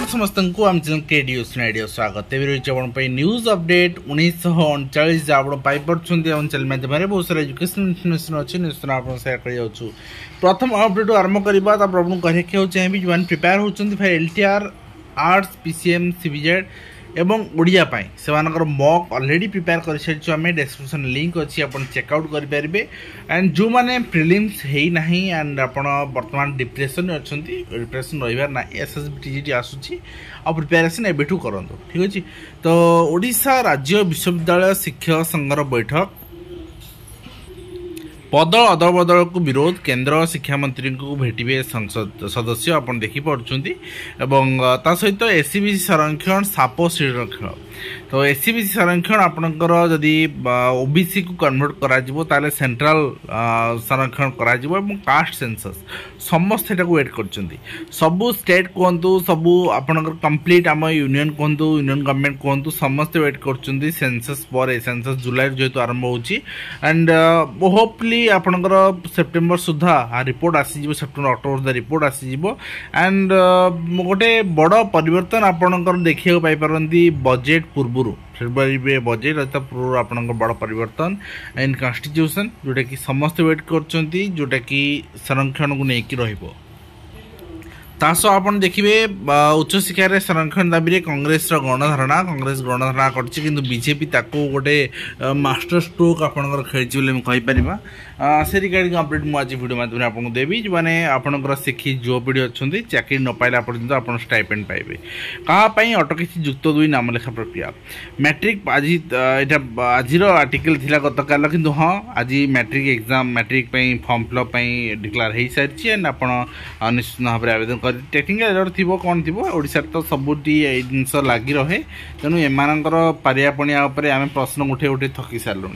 समस्त को आम चैनल के डी स्वागत रही न्यूज अपडेट 1939 जहाँ आप पाइपे आम चैनल माध्यम बहुत सारा एजुकेशन इनफर्मेशन अच्छी न्यूज आप सेयार कर प्रथम अपडेट आरंभ करवा आपको कहना चाहिए जो प्रिपेयर होती फार LTR आर्ट्स PCM CBZ एवं ओडिया से मॉक ऑलरेडी प्रिपेयर कर सारी आम डिस्क्रिप्शन लिंक अच्छी आप चेकआउट करेंगे एंड जो मैंने प्रिलिम्स है ना एंड आप बर्तमान डिप्रेशन अच्छा डिप्रेशन रही ना SSB TGT आसूसी आ प्रिपेरेसन एबेठू करूँ ठीक अच्छे। तो ओडिशा राज्य विश्वविद्यालय शिक्षक संघर बैठक पद अदलबदल को विरोध केंद्र शिक्षा मंत्री को भेटे संसद सदस्य आप देखिपुंट ता सहित SCBC संरक्षण साप श्रीर खेल। तो SCBC संरक्षण आपणकर जदि OBC को कन्वर्ट करा सेंट्रल संरक्षण करा कास्ट सेंसस समस्त वेट कर सबू स्टेट कहतु सबू आपणकर कंप्लीट आम यूनियन कहतु यूनियन गवर्नमेंट कहतु समस्ते वेट कर सेंसस पर सेंसस जुलाई जेहेतु आरंभ होची एंड होपफुली आपणकर सेप्टेम्बर सुधा रिपोर्ट आसीज सेप्टेम्बर अक्टोबर रिपोर्ट आसीज एंड गोटे बड़ परिवर्तन आपणकर देखिए पाइपारती बजेट पूर्व फेब्रुआरी बजेट पूर्व आप बड़ परिवर्तन इन कन्स्टिट्यूशन जोटा कि समस्त वेट कर जोटा कि संरक्षण को लेकिन रहिबो। तासह आप देखिए उच्च शिक्षा संरक्षण दाबी कांग्रेस गणधारणा कर बीजेपी ताको गोटे मास्टर स्ट्रोक आपंकर खेली कहीपर से रिगार्डिंग अपडेट मुझे वीडियो माध्यम आपको देवी जो मैंने आपंकर शिक्षी युवपीढ़ी अच्छा चाकरी न पाइला पर्यंत आप स्टाइपेंड पाइबे कहीं अटकी युक्त 2 नामलेखा प्रक्रिया मैट्रिक आज आर्टिकल थिला गत काल किंतु हाँ आज matric exam matric form fill up declare हो सारी एंड आप निश्चित भाव में आवेदन टेक्निकल एरर थी कौन थी ओडिशा तो सबुटी जिनस लगी रहे तेणु एमानकर पारियापणिया आम प्रश्न उठे उठे थकी सारूँ।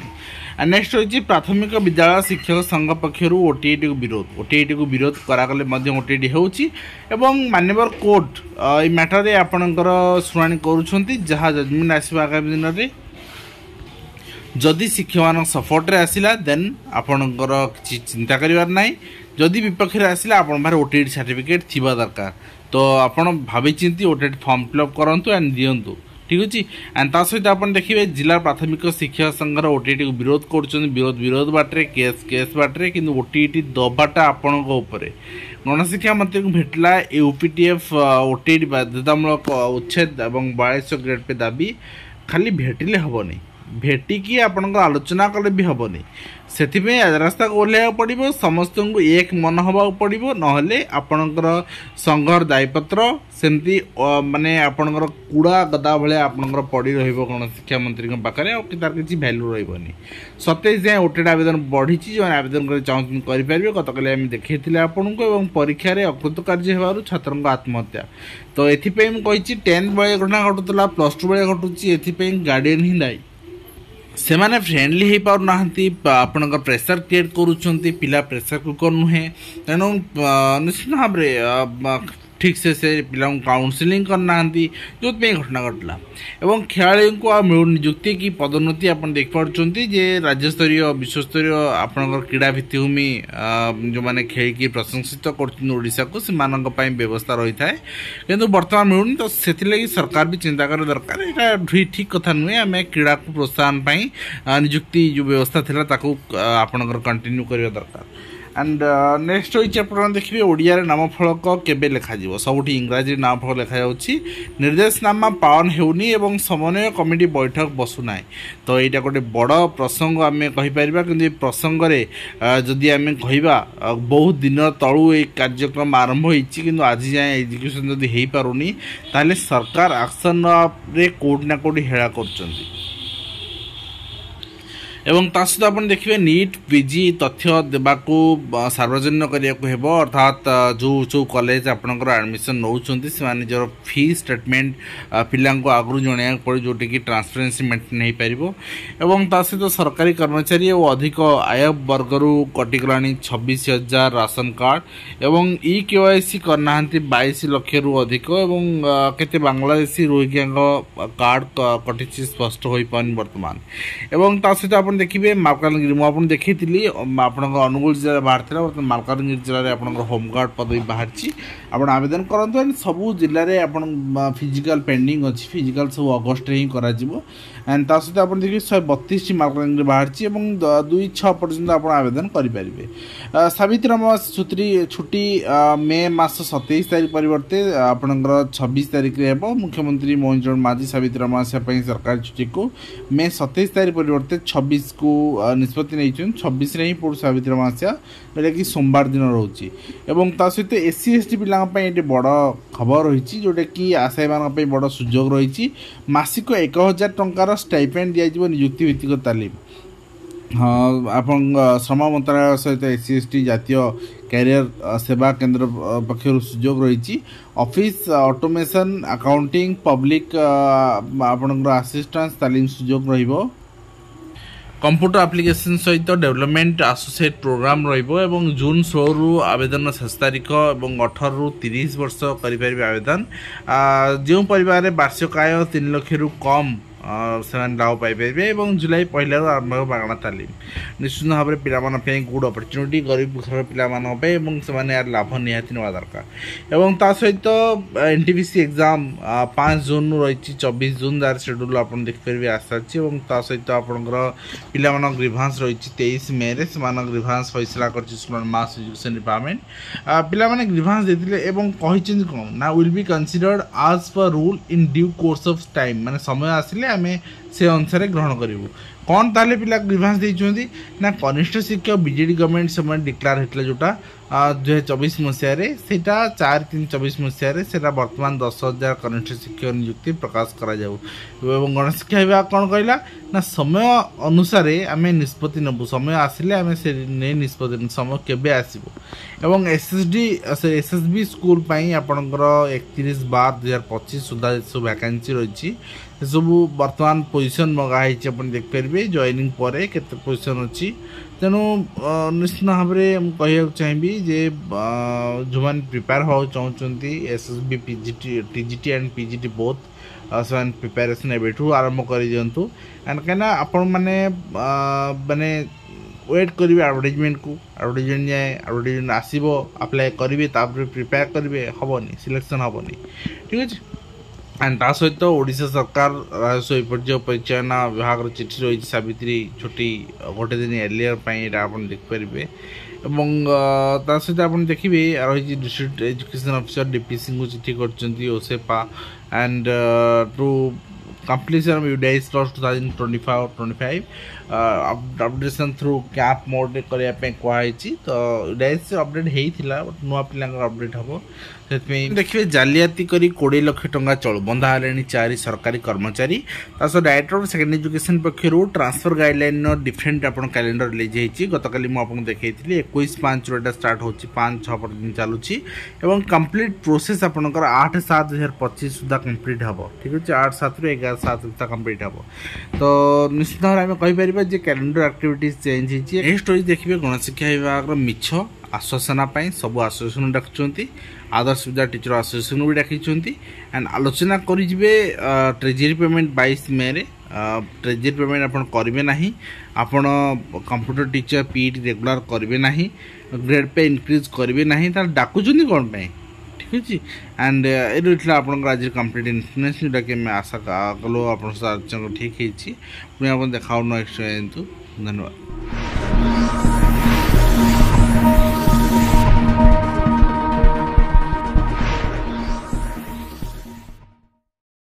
नेक्स्ट होची प्राथमिक विद्यालय शिक्षक संघ पक्षर OTET को विरोध OTET को विरोध करागले OTET होची एवं मान्यवर कोर्ट ये मैटर रे आपणकर शुणाणी करूछंती जहाँ जजमेंट आसीबा आगामी दिन में जदि शिक्षक मान सपोर्ट रे आसिला देन आपणकर किछि चिंता करिवार नाही जदि विपक्ष रे आसिला आपण बारे OTET सर्टिफिकेट थिबा दरकार तो आपण भाबी चिंती OTET फॉर्म फिलअप करंतु एंड दियंतु ठीक अच्छे। एंड ता सहित आप देखिए जिला प्राथमिक शिक्षक संघर OTET को विरोध कर विरोध बाटे केस बाटे कि OTET दबाटा आपण गणशिक्षा मंत्री को भेटला UPTF OTET बाध्यतामूलक उच्छेद और 4200 ग्रेड पे दाबी खाली भेटिले हेनी भेटिकी आपंकर आलोचना कले भी हेनी से रास्ता को ओह्लैया पड़ो समस्त को एक मन हवा पड़ो ना आपणकर संघर दायीपत्र सेमती माने आपणकर कूड़ा गदा भाई आपणकर पड़ी गणशिक्षा मंत्री पाखे तार किसी भैल्यू रही 27 जाए OTET आवेदन बढ़ी जो आवेदन कर चाहते करेंगे गतकाली आम देखते आपन को परीक्षा अकृत कार्य हो छात्र आत्महत्या। तो ये 10th बेले घटना घटुला +2 बेले घटुची गार्डियन ही दायी से माने फ्रेंडली हो पार ना आपणकर प्रेसर क्रिएट करुँच पिला प्रेसर कुकर नुहे तेणु निश्चित भाव में ठीक से पिला काउनसिलिंग करना जो घटना घटला एवं खेलाड़ी को मिलू नियुक्ति की पदोन्नति आप देखिपुंट जे राज्यस्तरीय विश्वस्तरीय आपणकर क्रीड़ा भित्तिभूमि जो मैंने खेल प्रशंसित करोडिशा को से व्यवस्था रही है किंतु बर्तमान मिलूनी तो से सरकार भी चिंता कर दरकार यहाँ ठीक कथा नुहे आम क्रीड़ा को प्रोत्साहन नियुक्ति जो व्यवस्था थी आपणकर कंटिन्यू करने दरकार। एंड नेक्स्ट होइछ आप देखिए ओडिया नाम फलक केबे लेखा जीवो सबुठी इंग्राजी नाम फलक लेखा जाउछि निर्देशनामा पालन हेउनी एवं समन्वय कमिटी बैठक बसुना। तो यहाँ गोटे बड़ प्रसंग आम कहीपर कि प्रसंग रे जदि आम कहवा बहुत दिन तलू ये कार्यक्रम आरंभ होइछि किंतु आज जाए एजुकेशन जदि हेई पारुनी ताले सरकार एक्शन रे कोड ना कोड हेळा करछन्ती। एवं ता सहित आप देखिए नीट पीजी तथ्य देवाकू सार्वजनिक करने को अर्थात जो जो कॉलेज आपंकर एडमिशन नौ से निजर फी स्टेटमेंट पिला आगु जन पड़े जोटि कि ट्रांसपेरेन्सी मेंटेन हो पार और ता सहित सरकारी कर्मचारी और अधिक आय वर्गर कटिगला 26,000 राशन कार्ड एवं ई केवाईसी करना 22 लाख रु अधिक केते बांग्लादेशी रोहिंग्या कार्ड कटि स्पष्ट हो पानी वर्तमान एवं ता सहित आप देखिए मालकानगिरी मुझे देखी आप अनुगुल जिले बाहर बर्तमान मालकानगिरी जिले में आप होमगार्ड पदवी बाहरी आप आवेदन करूँ सबू जिले में फिजिकल पेंडिंग अच्छी फिजिकल सब अगस्ट ही कर एंड ता सहित आप देखिए 132 मालकानगिरी बाहरी और 2-6 पर्यटन आप आवेदन करेंगे सावित्री अमावास्या छुट्टी मे मास 27 तारीख परिवर्ते आपंकर 26 तारीख में मुख्यमंत्री मोहन चरण माझी सावित्री अमावास्या सरकारी छुट्टी को मे 27 तारीख परिवर्ते 26 को निष्पत्ति नहीं 26 ही पड़ू सावित्री अमावास्या जोटा कि सोमवार दिन रोचे और ता सहित एससी एसटी पिला बड़ खबर रही जोटा कि आशायी मान बड़ सुजोग रही मासिक 1,000 टंकार स्टाइपेंड दिज्व नियुक्ति भित्तिक तालीम हाँ आप श्रम मंत्रालय सहित एससी एसटी जातीय कैरियर सेवा केंद्र पक्षर सुजोग रही ऑफिस ऑटोमेशन अकाउंटिंग पब्लिक आपंकर असिस्टेंस तालीम सुजोग रहिबो कंप्यूटर एप्लिकेशन सहित डेवलपमेंट एसोसिएट प्रोग्राम रहिबो जून 16 रु आवेदन शेष तारीख और 18 रु 30 वर्ष करें आवेदन जो परिवार वार्षिक आय 3 लाख रु कम से लाभ पाइपर और जुलाई 1 आरंभ मागणा तालीम निश्चित भाव में पिला गुड अपरच्युनिटी गरीब घर पिला यार लाभ निहाती ना दरकार और ता सहित एनटीपीसी एग्जाम 5 जून रही 24 जून तार शेड्यूल आप देखिपारे आसाची और ता सहित आपंकर पिला ग्रीभांस रही 23 मे रे ग्रीभांस फैसला कर मास एजुकेशन डिपार्टमेंट पिला ग्रीभांस देते कौन ना विल बी कंसीडर्ड आज पर rule in due course of time माने समय आसिले आम से अनुसार ग्रहण करूँ कौन ताले पिला ग्रीभांस देइछोंती ना कनिष्ठ शिक्षक बीजेडी गवर्नमेंट समय डिक्लेयर होता जोटा 2024 मसीह सेटा 4/3/24 मसीह बर्तमान 10,000 कनिष्ठ शिक्षक नियुक्ति प्रकाश करा जाऊ एवं गणशिक्षा विभाग कौन कहला ना समय अनुसार आम निष्पत्ति नबू समय आसिले आम से निष्पत्ति समय केबे आसीबो एवं एसएसबी स्कूल पाई आपनकर 31/12/2025 सुधा जो वैकेंसी रही सब बर्तमान पोजिशन मगाई देखिपारे जॉइनिंग पर केते पोजिशन अच्छी तेणु निश्चित भाव में कह चाहिए जे जो मैंने प्रिपेयर हो चाहते SSB PGT TGT and PGT both से प्रिपेरेसन एवं आरंभ कर दिंतु एंड कहीं आपण मैंने माने वेट करेंगे एडवर्टाइजमेंट को एडवर्टाइजमेंट जाए एडवर्टाइजमेंट आसो अप्लाई करेंगे प्रिपेयर करेंगे हेनी सिलेक्शन हेनी ठीक अच्छे एंड ता सहित ओडिशा सरकार राजस्व विपर्य परिचालन विभाग चिठी रही सावित्री छुट्टी गोटे दिन एर्लियर आप देखिपारे और सहित आप देखिए रही डिस्ट्रिक्ट एजुकेशन ऑफिसर डीपीसी को चिठी कर OSEPA and to completion of UDIS class 2024-25 updation through cap mode करने कहुई तो UDIS अपडेट होता बट नुआ पिला अपडेट हम देखिए जालियाती करी 20 लाख टंका चलु बंधा है 4 सरकारी कर्मचारी तास डायरेक्टर ऑफ सेकेंडरी एजुकेशन पक्षर ट्रांसफर गाइडलाइन डिफरेंट आप कैलेंडर रिलीज होती गतकाली मुझे देखी 21/5 स्टार्ट हो 5-6 पर्यटन चलुची और कंप्लीट प्रोसेस आपंकर 8/7/2025 सुधा कंप्लीट हम ठीक अच्छे 8/7 ରୁ 11/7 सुधा कंप्लीट हम तो निश्चित भाव में कहीपर जे कैलेंडर एक्टिविटीज चेंज होती स्टोरी देखिए गणशिक्षा विभाग मिछ आश्वासना सब आसोसिएसन डाकुंट आदर्श विद्या टीचर आसोसिएसन भी डाकी एंड आलोचना करेंगे ट्रेजरी पेमेंट 22 मे रे ट्रेजरी पेमेंट आप करेंगे ना आपण कंप्यूटर टीचर पीईटी रेगुलर करेंगे ना ग्रेड पे इनक्रीज करेंगे ना डाकुंट कौन पे ठीक अच्छे एंड ये आप आज कम्प्लीट इन्फॉर्मेशन जोटा आशा कलु आप ठीक है पुणी आप देखा नेक्स्ट धन्यवाद।